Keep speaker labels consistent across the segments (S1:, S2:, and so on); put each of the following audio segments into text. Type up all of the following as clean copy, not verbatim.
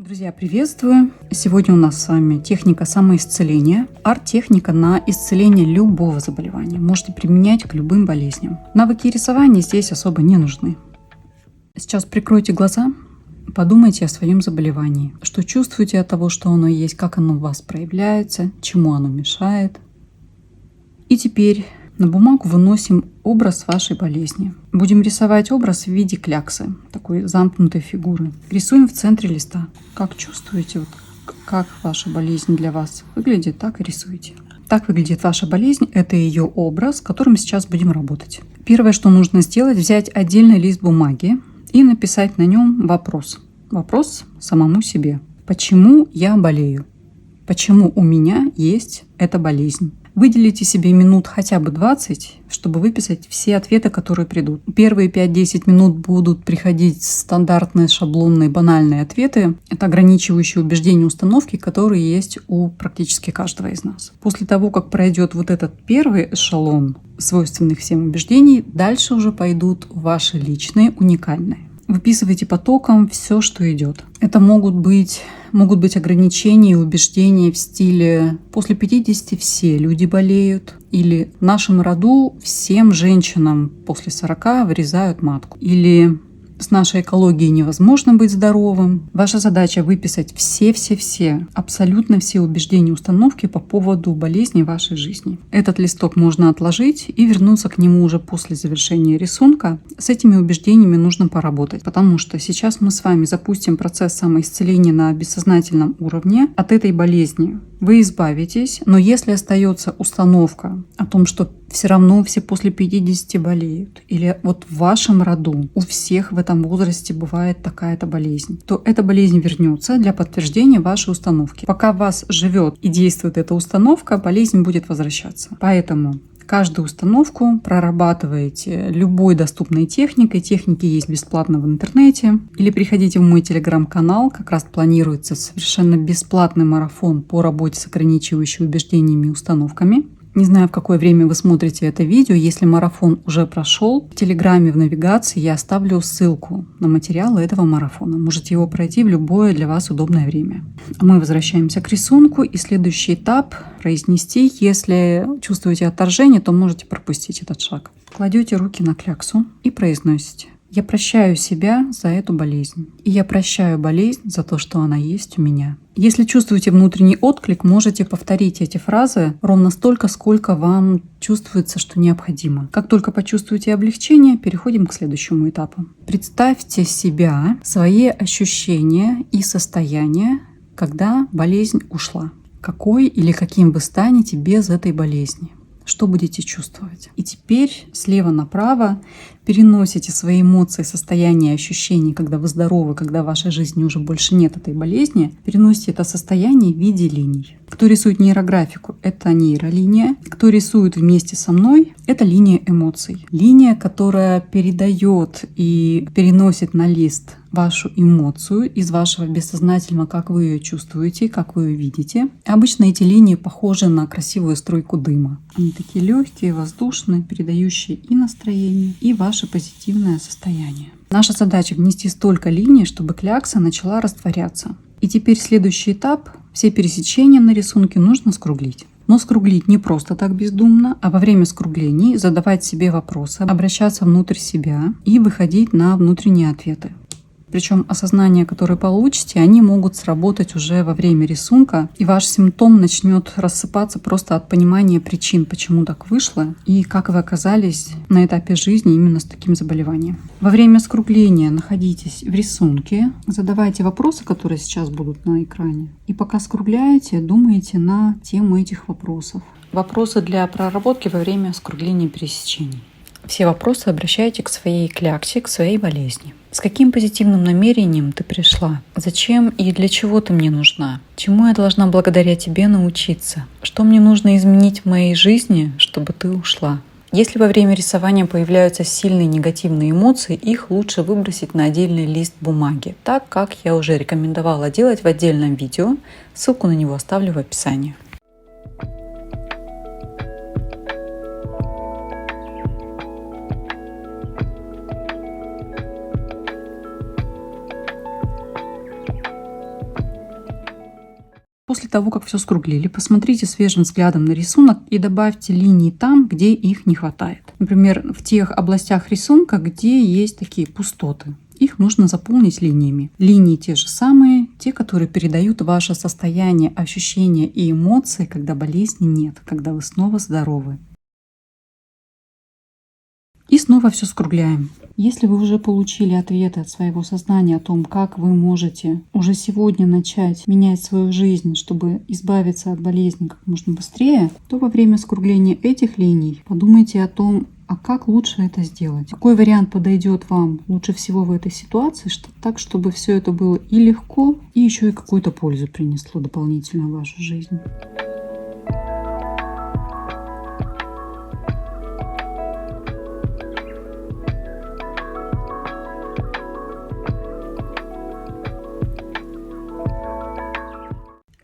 S1: Друзья, приветствую! Сегодня у нас с вами техника самоисцеления, арт-техника на исцеление любого заболевания. Можете применять к любым болезням. Навыки рисования здесь особо не нужны. Сейчас прикройте глаза, подумайте о своем заболевании. Что чувствуете от того, что оно есть, как оно у вас проявляется, чему оно мешает. И теперь на бумагу выносим образ вашей болезни. Будем рисовать образ в виде кляксы, такой замкнутой фигуры. Рисуем в центре листа. Как чувствуете, как ваша болезнь для вас выглядит, так и рисуйте. Так выглядит ваша болезнь, это ее образ, с которым сейчас будем работать. Первое, что нужно сделать, взять отдельный лист бумаги и написать на нем вопрос. Вопрос самому себе. Почему я болею? Почему у меня есть эта болезнь? Выделите себе минут хотя бы 20, чтобы выписать все ответы, которые придут. Первые 5-10 минут будут приходить стандартные, шаблонные, банальные ответы. Это ограничивающие убеждения, установки, которые есть у практически каждого из нас. После того, как пройдет вот этот первый эшелон свойственных всем убеждений, дальше уже пойдут ваши личные, уникальные. Выписывайте потоком все, что идет. Это могут быть ограничения и убеждения в стиле «после 50 все люди болеют» или «в нашем роду всем женщинам после 40 вырезают матку» или «с нашей экологией невозможно быть здоровым». Ваша задача выписать все, абсолютно все убеждения, установки по поводу болезни вашей жизни. Этот листок можно отложить и вернуться к нему уже после завершения рисунка. С этими убеждениями нужно поработать, потому что сейчас мы с вами запустим процесс самоисцеления на бессознательном уровне от этой болезни. Вы избавитесь, но если остается установка о том, что все равно все после 50 болеют, или вот в вашем роду у всех в этом возрасте бывает такая-то болезнь, то эта болезнь вернется для подтверждения вашей установки. Пока в вас живет и действует эта установка, болезнь будет возвращаться. Поэтому каждую установку прорабатываете любой доступной техникой. Техники есть бесплатно в интернете. Или приходите в мой телеграм-канал. Как раз планируется совершенно бесплатный марафон по работе с ограничивающими убеждениями и установками. Не знаю, в какое время вы смотрите это видео. Если марафон уже прошел, в Телеграме в навигации я оставлю ссылку на материалы этого марафона. Можете его пройти в любое для вас удобное время. Мы возвращаемся к рисунку. И следующий этап – произнести. Если чувствуете отторжение, то можете пропустить этот шаг. Кладете руки на кляксу и произносите: «Я прощаю себя за эту болезнь. И я прощаю болезнь за то, что она есть у меня». Если чувствуете внутренний отклик, можете повторить эти фразы ровно столько, сколько вам чувствуется, что необходимо. Как только почувствуете облегчение, переходим к следующему этапу. Представьте себя, свои ощущения и состояние, когда болезнь ушла. Какой или каким вы станете без этой болезни? Что будете чувствовать? И теперь слева направо переносите свои эмоции, состояния, ощущения, когда вы здоровы, когда в вашей жизни уже больше нет этой болезни, переносите это состояние в виде линий. Кто рисует нейрографику, это нейролиния. Кто рисует вместе со мной, это линия эмоций. Линия, которая передает и переносит на лист вашу эмоцию из вашего бессознательного, как вы ее чувствуете, как вы ее видите. Обычно эти линии похожи на красивую струйку дыма. Они такие легкие, воздушные, передающие и настроение, и ваше позитивное состояние. Наша задача внести столько линий, чтобы клякса начала растворяться. И теперь следующий этап. Все пересечения на рисунке нужно скруглить. Но скруглить не просто так бездумно, а во время скруглений задавать себе вопросы, обращаться внутрь себя и выходить на внутренние ответы. Причем осознания, которые получите, они могут сработать уже во время рисунка, и ваш симптом начнет рассыпаться просто от понимания причин, почему так вышло, и как вы оказались на этапе жизни именно с таким заболеванием. Во время скругления находитесь в рисунке, задавайте вопросы, которые сейчас будут на экране, и пока скругляете, думаете на тему этих вопросов. Вопросы для проработки во время скругления пересечений. Все вопросы обращайте к своей кляксе, к своей болезни. С каким позитивным намерением ты пришла? Зачем и для чего ты мне нужна? Чему я должна благодаря тебе научиться? Что мне нужно изменить в моей жизни, чтобы ты ушла? Если во время рисования появляются сильные негативные эмоции, их лучше выбросить на отдельный лист бумаги, так как я уже рекомендовала делать в отдельном видео. Ссылку на него оставлю в описании. После того, как все скруглили, посмотрите свежим взглядом на рисунок и добавьте линии там, где их не хватает. Например, в тех областях рисунка, где есть такие пустоты. Их нужно заполнить линиями. Линии те же самые, те, которые передают ваше состояние, ощущения и эмоции, когда болезни нет, когда вы снова здоровы. И снова все скругляем. Если вы уже получили ответы от своего сознания о том, как вы можете уже сегодня начать менять свою жизнь, чтобы избавиться от болезни как можно быстрее, то во время скругления этих линий подумайте о том, а как лучше это сделать? Какой вариант подойдет вам лучше всего в этой ситуации, так, чтобы все это было и легко, и еще и какую-то пользу принесло дополнительно в вашу жизнь?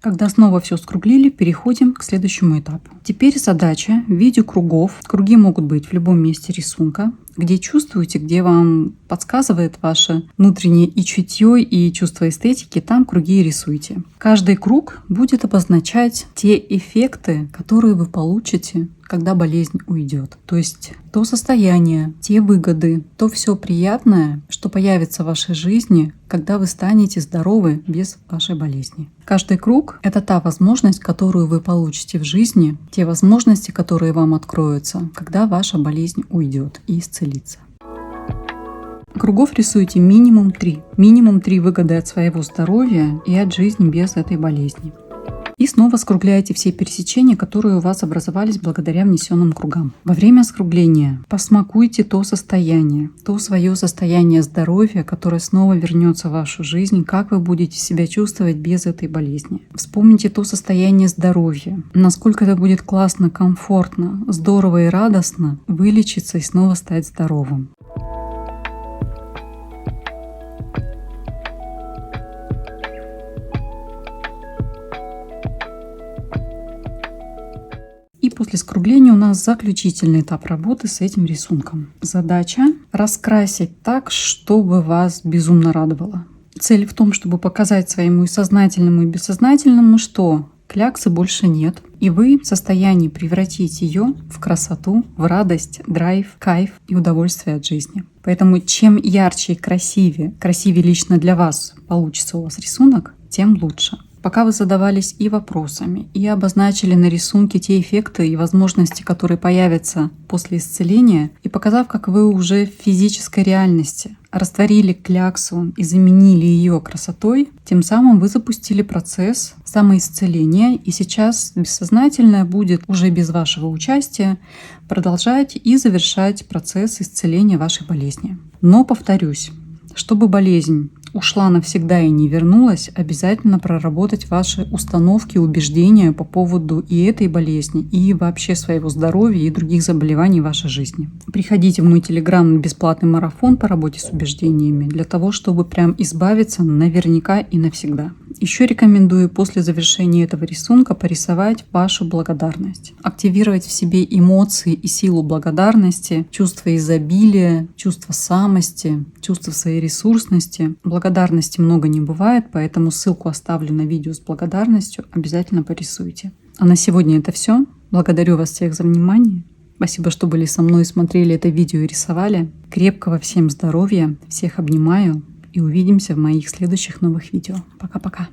S1: Когда снова все скруглили, переходим к следующему этапу. Теперь задача в виде кругов. Круги могут быть в любом месте рисунка, где чувствуете, где вам подсказывает ваше внутреннее и чутье, и чувство эстетики, там круги и рисуйте. Каждый круг будет обозначать те эффекты, которые вы получите, когда болезнь уйдет. То есть то состояние, те выгоды, то все приятное, что появится в вашей жизни, когда вы станете здоровы без вашей болезни. Каждый круг — это та возможность, которую вы получите в жизни, те возможности, которые вам откроются, когда ваша болезнь уйдет и исцелится. Кругов рисуйте минимум 3. Минимум 3 выгоды от своего здоровья и от жизни без этой болезни. И снова скругляйте все пересечения, которые у вас образовались благодаря внесенным кругам. Во время скругления посмакуйте то свое состояние здоровья, которое снова вернется в вашу жизнь, как вы будете себя чувствовать без этой болезни. Вспомните то состояние здоровья, насколько это будет классно, комфортно, здорово и радостно вылечиться и снова стать здоровым. И после скругления у нас заключительный этап работы с этим рисунком. Задача — раскрасить так, чтобы вас безумно радовало. Цель в том, чтобы показать своему и сознательному, и бессознательному, что кляксы больше нет, и вы в состоянии превратить ее в красоту, в радость, драйв, кайф и удовольствие от жизни. Поэтому чем ярче и красивее лично для вас получится у вас рисунок, тем лучше. Пока вы задавались и вопросами, и обозначили на рисунке те эффекты и возможности, которые появятся после исцеления, и показав, как вы уже в физической реальности растворили кляксу и заменили ее красотой, тем самым вы запустили процесс самоисцеления, и сейчас бессознательное будет уже без вашего участия продолжать и завершать процесс исцеления вашей болезни. Но повторюсь, чтобы болезнь ушла навсегда и не вернулась, обязательно проработать ваши установки, убеждения по поводу и этой болезни, и вообще своего здоровья и других заболеваний в вашей жизни. Приходите в мой телеграм на бесплатный марафон по работе с убеждениями для того, чтобы прям избавиться наверняка и навсегда. Еще рекомендую после завершения этого рисунка порисовать вашу благодарность. Активировать в себе эмоции и силу благодарности, чувство изобилия, чувство самости, чувство своей ресурсности. Благодарности много не бывает, поэтому ссылку оставлю на видео с благодарностью. Обязательно порисуйте. А на сегодня это все. Благодарю вас всех за внимание. Спасибо, что были со мной, смотрели это видео и рисовали. Крепкого всем здоровья. Всех обнимаю. И увидимся в моих следующих новых видео. Пока-пока.